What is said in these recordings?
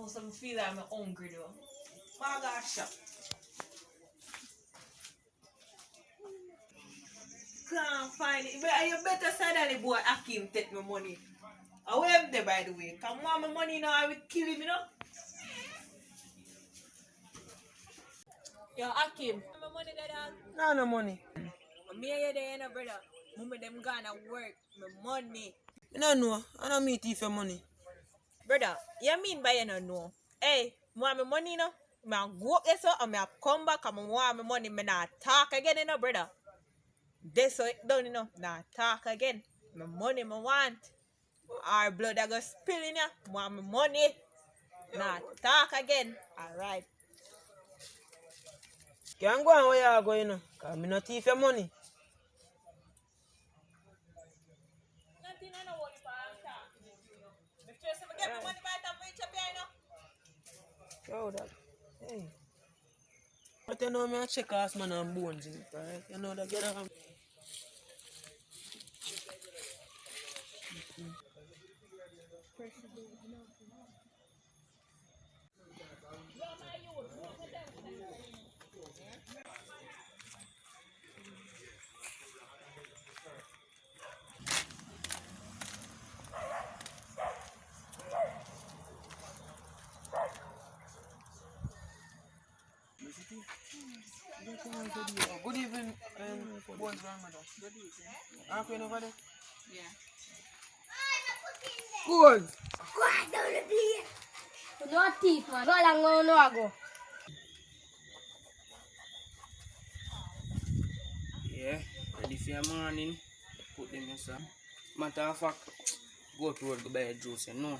know some feel like I'm hungry though. My gosh. Can't find it. But you better say that the boy Akim take my money. I will have there by the way. Come on, my money now, I will kill him, you know. Yo, Akim. My money there, dog. No money. Me and you there, you know, brother. Mummy them gonna work. My money. You don't know. I don't meet you for money. Brother, you mean by you don't know? Hey, want my money, you know? I go up there so and I come back and I want my money. I not talk again, you know, brother. This so it done, you know. Not talk again. My money, I want. Our blood I go spilling ya. Want my money. Not talk again. Alright. Can't go on where you go, you know. Because I'm not thief your money. Nothing I know what if I'm talking to you. If you say I get my money by the time we reach up here, you know. Yo, that. Hey. But you know, I check ass man and bones in it, right? You know that get up. Good evening, Bones grandmother. Good evening. Are you over there? Yeah. Good. Go on down the plane. No thief, man. Go along, no go. Yeah, ready for your morning. Put them in some. Matter of fact, go to work to buy a juice, you know.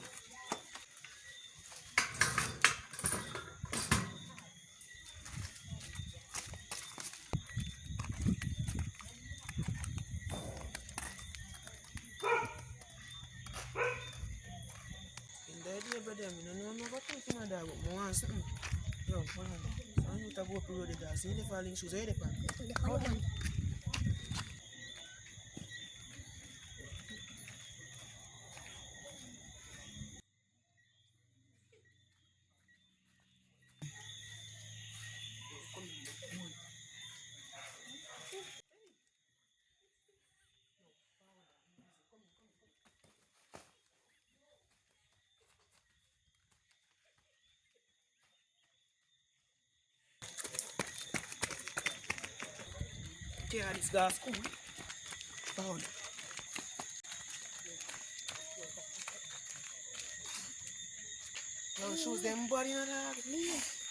In the idea, brother, I don't know about anything like that, but I want something. Yo, hold on. So I need to go up the road there. See the falling shoes, where they pan? Hold on. Yeah, this guy's cool. Hold on. Yo, shoes them body in that.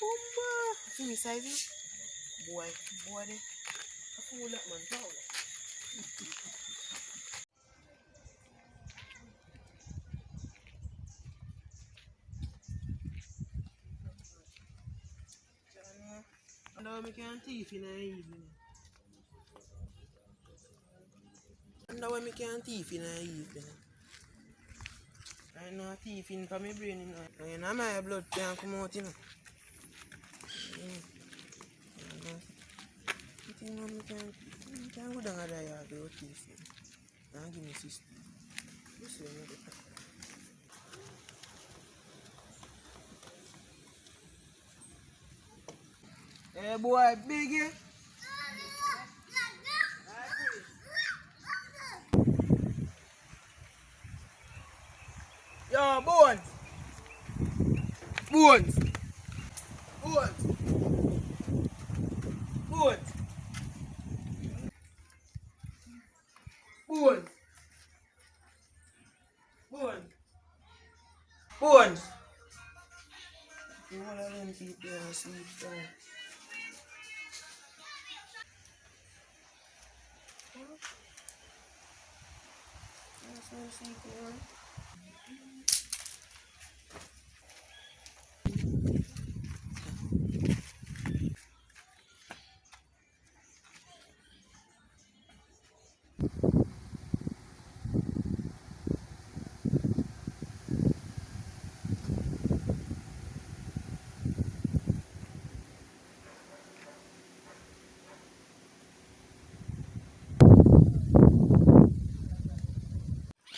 Bumba. See me size it? Boy, they. I fool that man. Foul. I know me can't thief in the evening. I know me can't thief in the evening. I know thief in for my brain, you know. You know my blood can't come out, you know. You know me can't go down at the yard without thief. Now give me sister. This way, me get. Hey boy, biggie. Yo, Bones. Bones. Bones. Bones. Bones. Bones. Bones. You want to let me keep there and sleep down. That's no sleep there.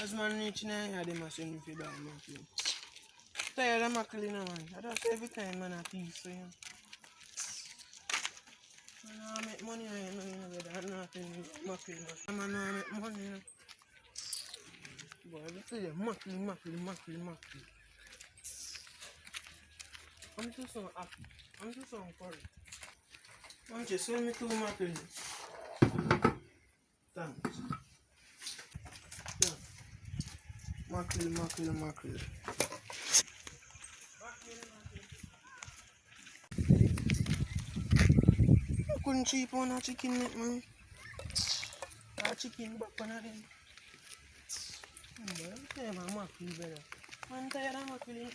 As man reach now, they must send me for buy milk. tired of mackerel, you know, man. I don't every time, man, I thief, so, you know. Man, I make money, I know, brother. I'm not telling you mackerel, man. Man, I make money, you know. Boy, I tell you, mackerel. I'm too so happy. I'm too so encouraged. Man, just sell me 2 mackerel. Thanks. Yeah. Mackerel. I couldn't cheap on a chicken neck, man. A chicken back on them. I'm tired of mackerel, brother. I'm tired of mackerel.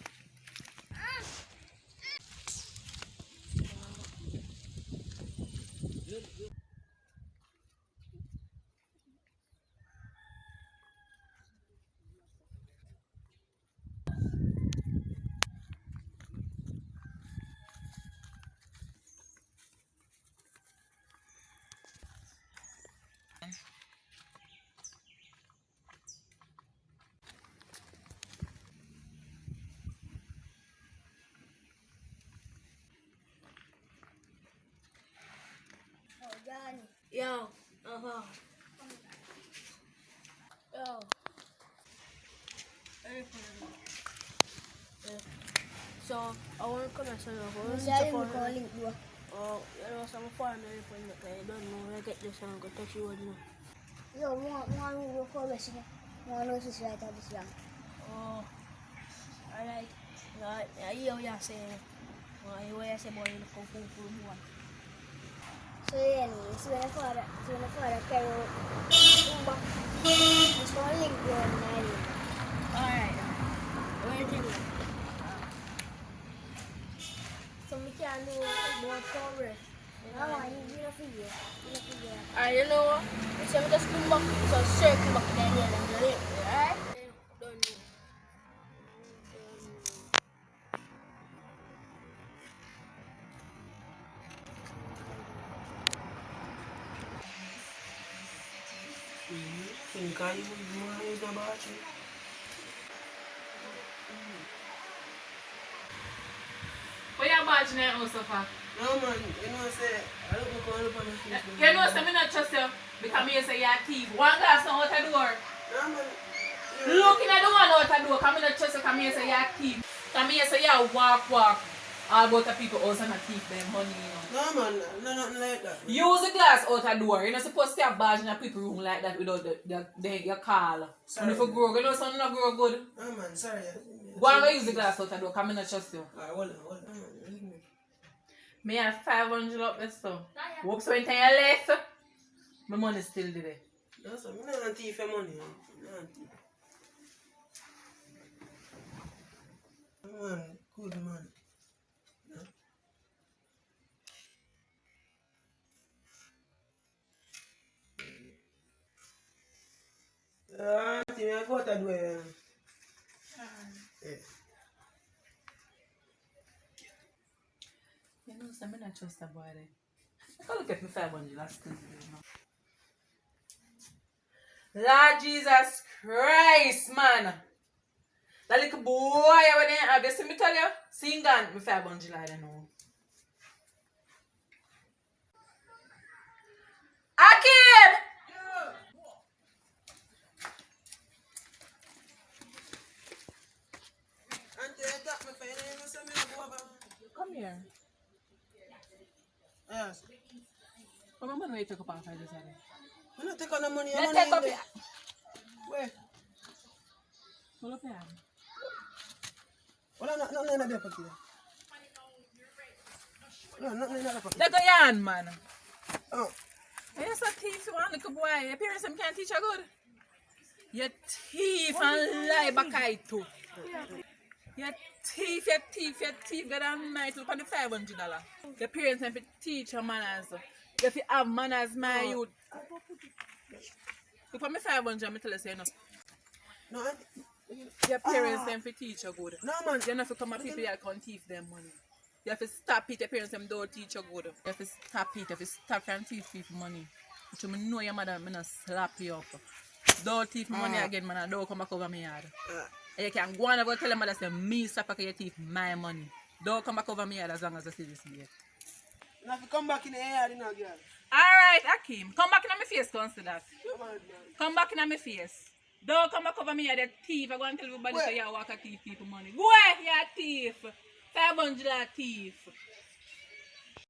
Oh, Johnny. Yo. Uh-huh. Yo. Yeah. So, I want to come and say, you know, some foreign report, I don't know, I get this and go touch you, you know. Yo, one will go missing. One knows is right at this young. Oh, alright. I hear what you're saying. I hear what you're saying, boy, you look kung fu boy. So, anyway, so when the father carry back, it's for a link going on. Alright. What do you think? So we can do more progress. You know what? So we just come back, so circle back there and do it, alright? Don't do. Think I use the battery. What you badge now, Mustafa? No, man, you know, say, I don't know how to put the face. You know, say, I not trust you because me say you're a thief. One glass now out the door. No, man. Looking at the one out the door, come not trust you because me say you're a thief. Because me say you walk. All about the people house and a thief them money, you know. No, man, no, nothing like that. Man. Use the glass out the door. You're not supposed to have badge in a people room like that without your call. Sorry, And if you grow, you know something not grow good. No, man, sorry. Go and use the glass out the door because me not trust you. Alright, hold on. Me have 500 up there, so. Hope so in time you left. My money still there. No, sir, I'm not a thief for money. Man, good man. I go to do it. Yeah. You know, so I not trust that boy there. I can't look at me 500 last Tuesday, you know. Lord Jesus Christ, man. That little boy when they have, you see me tell you, sing on me 500 like that now. Akim! Come here. Yes. What am I take up off this other? I'm not taking the money. You take up it. it. Where? Pull up here. Well, nothing in the pocket. No, nothing in the pocket. Let go yarn, man. Oh. You're so thief, you want little boy. Your parents can't teach you good. You thief and lie back I too. You thief. Get on night look on the $500. Your parents have to teach you manners. You have to have manners, my youth. Look for me 500, I'm tell you say no. No, Your parents have to teach you good. no, man. You don't have to come and people here can thief them money. You have to stop it, your parents them don't teach you good. You have to stop it, you have to stop and thief people money. But you know your mother, I'm not slap you up. Don't thief me money again, man, and don't come back over me yard. And you can go on and go tell your mother, say, me suffer your thief my money. Don't come back over me head as long as I see this yet. You have to come back in the yard, you know, girl. Alright, Akim. Come back in my face, consider that. Come on, man. Come back in my face. Don't come back over me, you're the thief. I go and tell everybody Where? say you walk a thief people money. Go away, you're a thief. $500 thief.